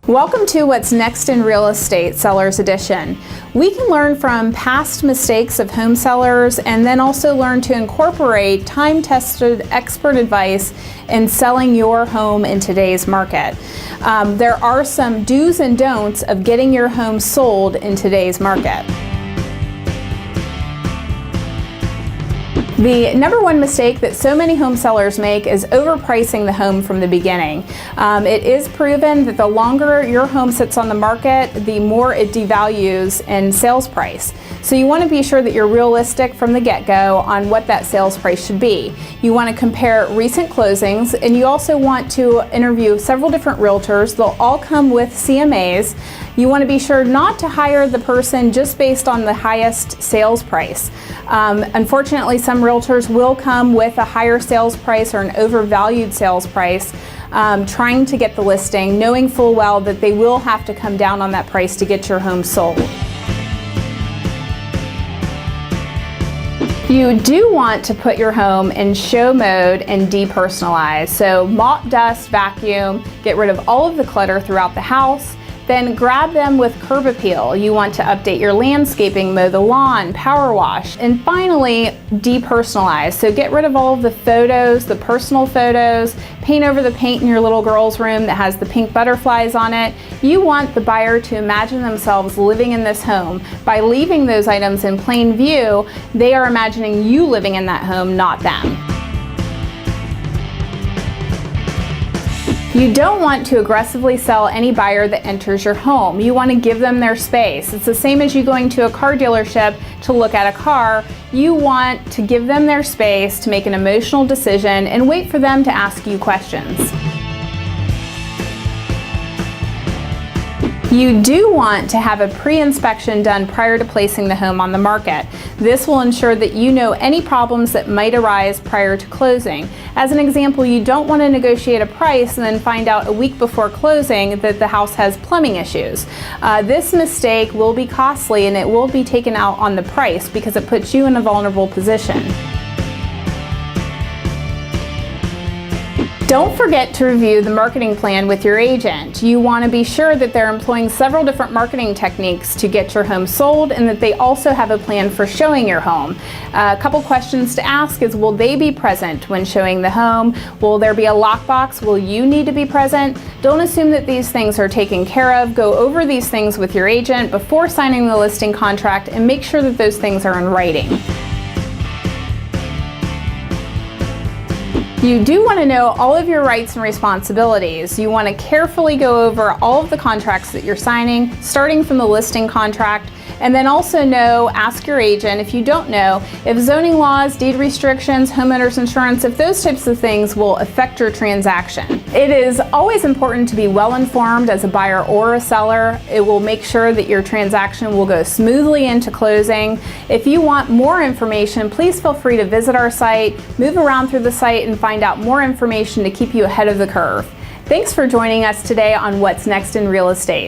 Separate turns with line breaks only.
Welcome to What's Next in Real Estate Sellers Edition. We can learn from past mistakes of home sellers and then also learn to incorporate time-tested expert advice in selling your home in today's market. There are some do's and don'ts of getting your home sold in today's market. The number one mistake that so many home sellers make is overpricing the home from the beginning. It is proven that the longer your home sits on the market, the more it devalues in sales price. So you want to be sure that you're realistic from the get-go on what that sales price should be. You want to compare recent closings, and you also want to interview several different realtors. They'll all come with CMAs. You want to be sure not to hire the person just based on the highest sales price. Unfortunately, some realtors will come with a higher sales price or an overvalued sales price, trying to get the listing, knowing full well that they will have to come down on that price to get your home sold. You do want to put your home in show mode and depersonalize. So mop, dust, vacuum, get rid of all of the clutter throughout the house. Then grab them with curb appeal. You want to update your landscaping, mow the lawn, power wash, and finally depersonalize. So get rid of all of the photos, the personal photos, paint over the paint in your little girl's room that has the pink butterflies on it. You want the buyer to imagine themselves living in this home. By leaving those items in plain view, they are imagining you living in that home, not them. You don't want to aggressively sell any buyer that enters your home. You want to give them their space. It's the same as you going to a car dealership to look at a car. You want to give them their space to make an emotional decision and wait for them to ask you questions. You do want to have a pre-inspection done prior to placing the home on the market. This will ensure that you know any problems that might arise prior to closing. As an example, you don't want to negotiate a price and then find out a week before closing that the house has plumbing issues. This mistake will be costly and it will be taken out on the price because it puts you in a vulnerable position. Don't forget to review the marketing plan with your agent. You want to be sure that they're employing several different marketing techniques to get your home sold and that they also have a plan for showing your home. A couple questions to ask is, will they be present when showing the home? Will there be a lockbox? Will you need to be present? Don't assume that these things are taken care of. Go over these things with your agent before signing the listing contract and make sure that those things are in writing. You do want to know all of your rights and responsibilities. You want to carefully go over all of the contracts that you're signing, starting from the listing contract, and then also ask your agent, if you don't know, if zoning laws, deed restrictions, homeowners insurance, if those types of things will affect your transaction. It is always important to be well informed as a buyer or a seller. It will make sure that your transaction will go smoothly into closing. If you want more information, please feel free to visit our site, move around through the site, and find out more information to keep you ahead of the curve. Thanks for joining us today on What's Next in Real Estate.